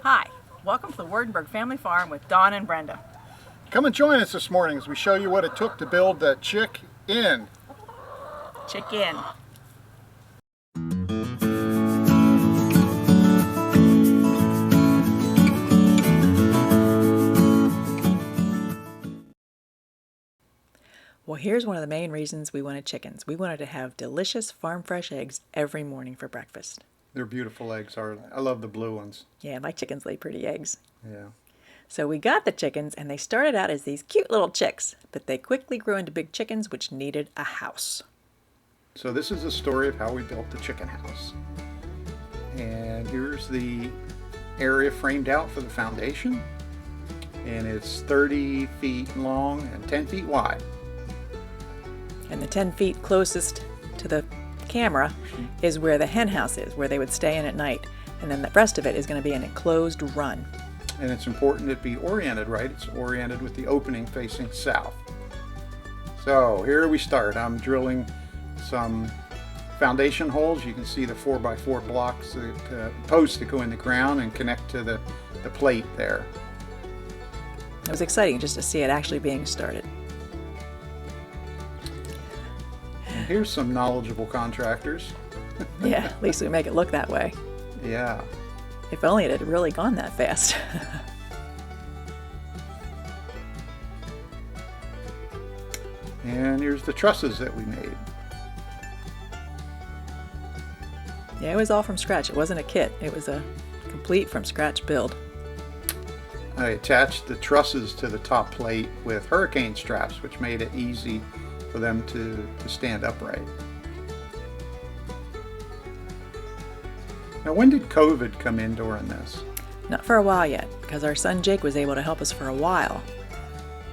Hi, welcome to the Wardenberg Family Farm with Dawn and Brenda. Come and join us this morning as we show you what it took to build the chick-in. Chicken. Well, here's one of the main reasons we wanted chickens. We wanted to have delicious farm fresh eggs every morning for breakfast. They're beautiful eggs, aren't they? I love the blue ones. Yeah, my chickens lay pretty eggs. Yeah. So we got the chickens, and they started out as these cute little chicks, but they quickly grew into big chickens, which needed a house. So this is the story of how we built the chicken house. And here's the area framed out for the foundation. And it's 30 feet long and 10 feet wide. And the 10 feet closest to the camera is where the hen house is, where they would stay in at night. And then the rest of it is going to be an enclosed run. And it's important it be oriented right. It's oriented with the opening facing south. So here we start. I'm drilling some foundation holes. You can see the 4x4 blocks, posts that go in the ground and connect to the plate there. It was exciting just to see it actually being started. And here's some knowledgeable contractors. Yeah, at least we make it look that way. Yeah. If only it had really gone that fast. And here's the trusses that we made. Yeah, it was all from scratch. It wasn't a kit. It was a complete from scratch build. I attached the trusses to the top plate with hurricane straps, which made it easy for them to stand upright. Now, when did COVID come in during this? Not for a while yet, because our son Jake was able to help us for a while.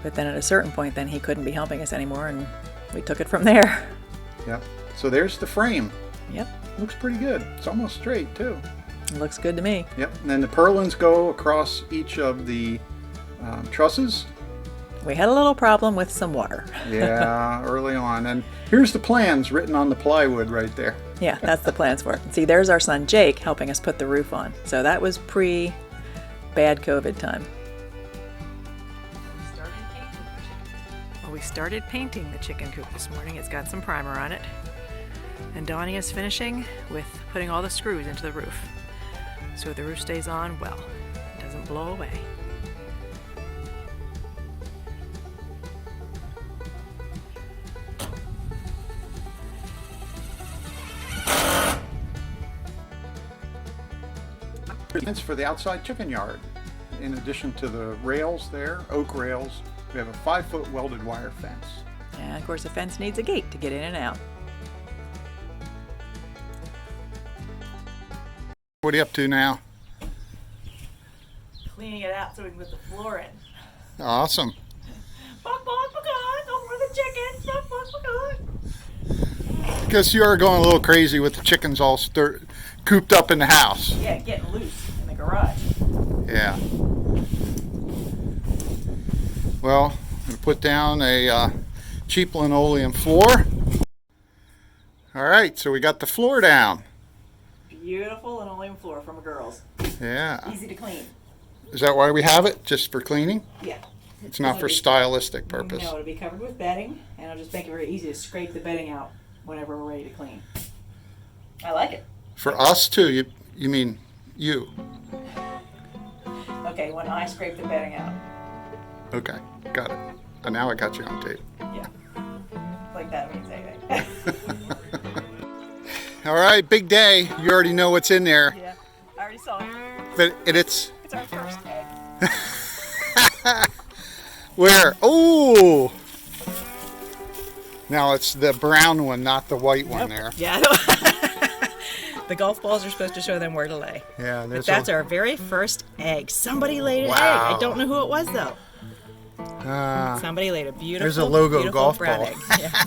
But then at a certain point, then he couldn't be helping us anymore, and we took it from there. Yep. So there's the frame. Yep. Looks pretty good. It's almost straight, too. It looks good to me. Yep. And then the purlins go across each of the trusses. We had a little problem with some water. Yeah, early on. And here's the plans written on the plywood right there. Yeah, that's the plans for it. See, there's our son Jake helping us put the roof on. So that was pre-bad COVID time. We started painting the chicken coop this morning. It's got some primer on it. And Donnie is finishing with putting all the screws into the roof. So the roof stays on well. It doesn't blow away. It's for the outside chicken yard. In addition to the rails there, oak rails, we have a 5-foot welded wire fence. And of course the fence needs a gate to get in and out. What are you up to now? Cleaning it out so we can put the floor in. Awesome. Bok, bok, bok, over the chickens. Bok, bok, bok. Because you are going a little crazy with the chickens all cooped up in the house. Yeah, getting loose in the garage. Yeah. Well, I'm going to put down a cheap linoleum floor. All right, so we got the floor down. Beautiful linoleum floor from girls. Yeah. Easy to clean. Is that why we have it? Just for cleaning? Yeah. It's not for stylistic purpose. No, it'll be covered with bedding, and it'll just make it very easy to scrape the bedding out whenever we're ready to clean. I like it. For us too, you mean you? Okay, when I scrape the bedding out. Okay, got it. And now I got you on tape. Yeah. Like that means anything. All right, big day. You already know what's in there. Yeah, I already saw it. But it's our first egg. Where? Oh! Now it's the brown one, not the white one there. Yeah. The golf balls are supposed to show them where to lay. Yeah, but that's our very first egg. Somebody laid an egg. I don't know who it was though. Somebody laid a beautiful, there's a logo beautiful golf brown ball. Egg. Yeah.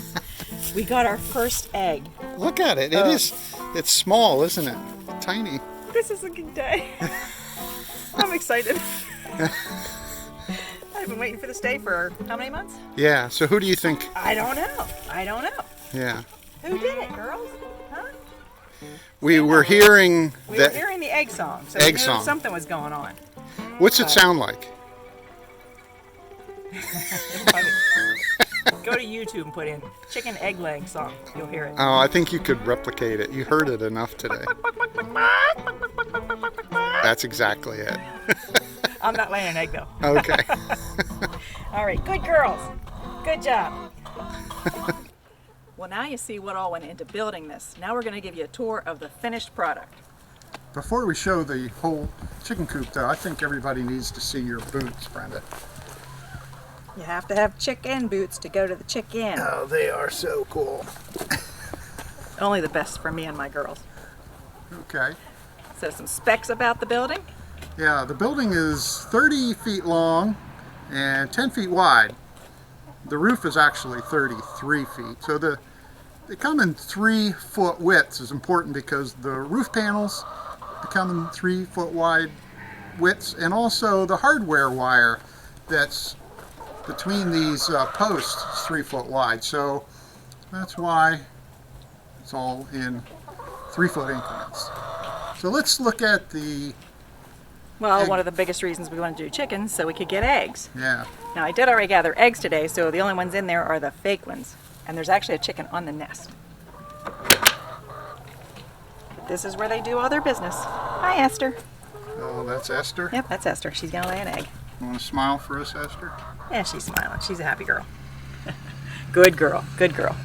We got our first egg. Look at it. It's small, isn't it? Tiny. This is a good day. I'm excited. I've been waiting for this day for how many months? Yeah, so who do you think? I don't know. Yeah. Who did it, girls? Huh? We were hearing We were hearing the egg song, so we Egg knew song. something was going on. What's it sound like? Go to YouTube and put in chicken egg laying song. You'll hear it. Oh, I think you could replicate it. You heard it enough today. That's exactly it. I'm not laying an egg though. Okay. All right, good girls. Good job. Well, now you see what all went into building this. Now we're going to give you a tour of the finished product. Before we show the whole chicken coop, though, I think everybody needs to see your boots, Brenda. You have to have chicken boots to go to the chicken. Oh, they are so cool. Only the best for me and my girls. Okay. So some specs about the building. Yeah, the building is 30 feet long and 10 feet wide. The roof is actually 33 feet. So they come in 3-foot widths is important because the roof panels come in 3-foot wide widths, and also the hardware wire that's between these posts is 3-foot wide. So that's why it's all in 3-foot increments. So let's look at the Well, egg. one of the biggest reasons we wanted to do chickens so we could get eggs. Yeah. Now I did already gather eggs today, so the only ones in there are the fake ones. And there's actually a chicken on the nest. This is where they do all their business. Hi, Esther. Oh, that's Esther. Yep, that's Esther. She's gonna lay an egg. You want to smile for us, Esther? Yeah, she's smiling. She's a happy girl. Good girl. Good girl.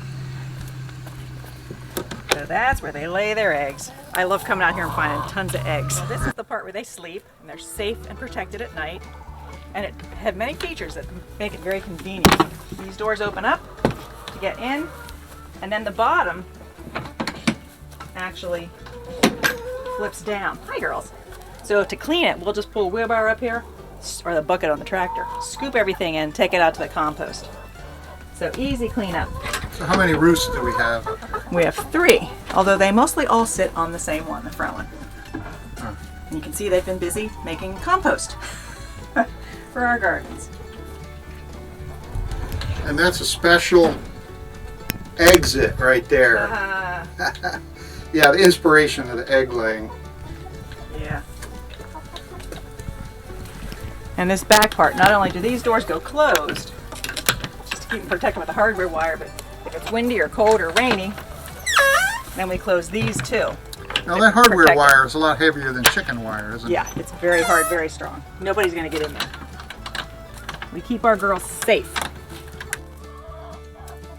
So that's where they lay their eggs. I love coming out here and finding tons of eggs. Well, this is the part where they sleep, and they're safe and protected at night. And it had many features that make it very convenient. These doors open up to get in, and then the bottom actually flips down. Hi, girls. So to clean it, we'll just pull a wheelbarrow up here, or the bucket on the tractor, scoop everything in, take it out to the compost. So easy cleanup. So how many roosts do we have? We have 3, although they mostly all sit on the same one, the front one. And you can see they've been busy making compost for our gardens. And that's a special exit right there. Yeah, the inspiration of the egg laying. Yeah. And this back part, not only do these doors go closed, just to keep them protected with the hardware wire, but if it's windy or cold or rainy, then we close these too. Now that hardware Protect it. wire is a lot heavier than chicken wire, isn't it? Yeah, it's very hard, very strong. Nobody's gonna get in there. We keep our girls safe.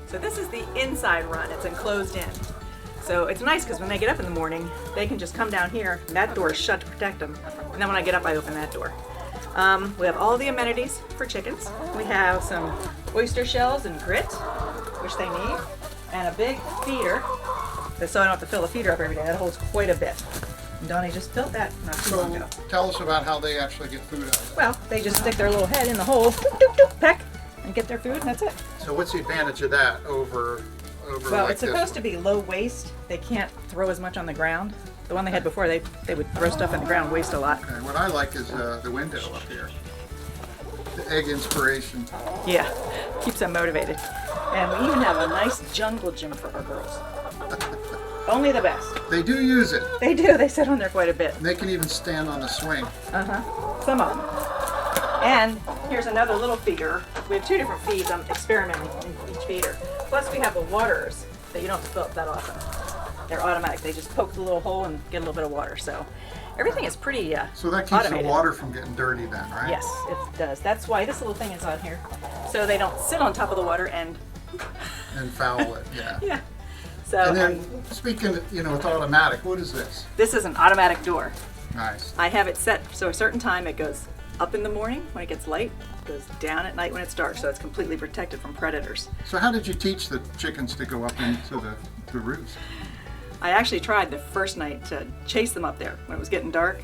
So this is the inside run. It's enclosed in. So it's nice because when they get up in the morning, they can just come down here. And that door is shut to protect them. And then when I get up, I open that door. We have all the amenities for chickens. We have some oyster shells and grit, which they need, and a big feeder. So I don't have to fill the feeder up every day. That holds quite a bit. And Donnie just built that not too long ago. Tell us about how they actually get food out of it. Well, they just stick their little head in the hole, doop, doop, doop, peck, and get their food, and that's it. So what's the advantage of that over Well, like it's supposed to this? be low waste. They can't throw as much on the ground. The one they had before, they would throw stuff in the ground, waste a lot. Okay, what I like is the window up here. The egg inspiration. Yeah, keeps them motivated. And we even have a nice jungle gym for our girls. Only the best. They do use it. They do. They sit on there quite a bit. And they can even stand on the swing. Some of them. And here's another little feeder. We have 2 different feeds. I'm experimenting in each feeder. Plus we have the waterers that you don't have to fill up that often. They're automatic. They just poke the little hole and get a little bit of water. So everything is pretty So that keeps automated. the water from getting dirty then, right? Yes, it does. That's why this little thing is on here. So they don't sit on top of the water and And foul it, yeah. yeah. So And then, speaking, with automatic, what is this? this is an automatic door. Nice. I have it set so a certain time it goes up in the morning when it gets light, goes down at night when it's dark, so it's completely protected from predators. So how did you teach the chickens to go up into the roost? I actually tried the first night to chase them up there when it was getting dark.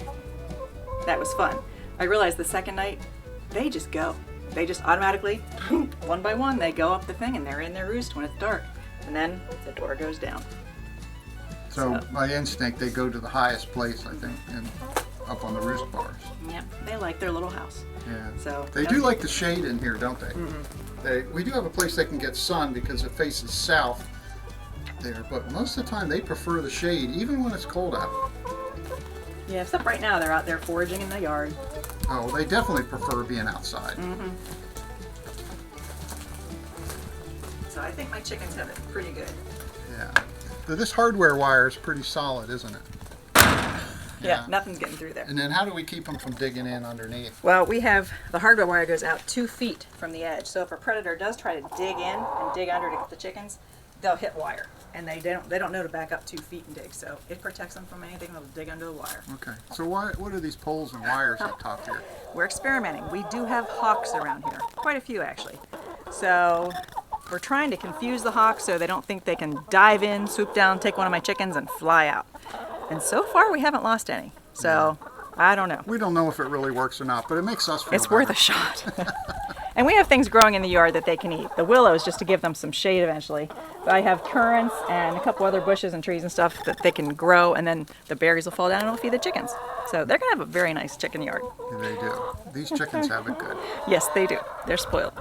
That was fun. I realized the second night, they just go. They just automatically, one by one, they go up the thing and they're in their roost when it's dark. And then the door goes down. So by instinct, they go to the highest place, I think, and up on the roost bars. Yep, they like their little house. Yeah. So They do like the shade in here, don't they? We do have a place they can get sun because it faces south, there, but most of the time they prefer the shade, even when it's cold out. Yeah, except right now they're out there foraging in the yard. Oh, they definitely prefer being outside. So I think my chickens have it pretty good. Yeah. So this hardware wire is pretty solid, isn't it? Yeah, nothing's getting through there. And then how do we keep them from digging in underneath? Well, we have the hardware wire goes out 2 feet from the edge. So if a predator does try to dig in and dig under to get the chickens, they'll hit wire, and they don't know to back up 2 feet and dig. So it protects them from anything that'll dig under the wire. Okay. So what are these poles and wires up top here? We're experimenting. We do have hawks around here, quite a few actually. So we're trying to confuse the hawks so they don't think they can dive in, swoop down, take one of my chickens, and fly out. And so far, we haven't lost any. So, I don't know. We don't know if it really works or not, but it makes us feel It's worth a shot. And we have things growing in the yard that they can eat. The willows, just to give them some shade eventually. But I have currants and a couple other bushes and trees and stuff that they can grow, and then the berries will fall down and it'll feed the chickens. So they're going to have a very nice chicken yard. They do. These chickens have it good. Yes, they do. They're spoiled.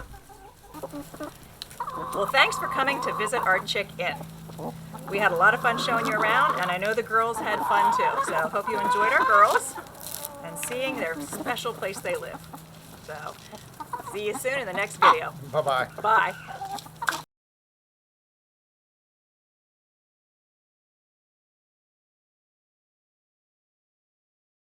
Well, thanks for coming to visit our Chick Inn. We had a lot of fun showing you around, and I know the girls had fun too. So hope you enjoyed our girls and seeing their special place they live. So see you soon in the next video. Bye-bye. Bye.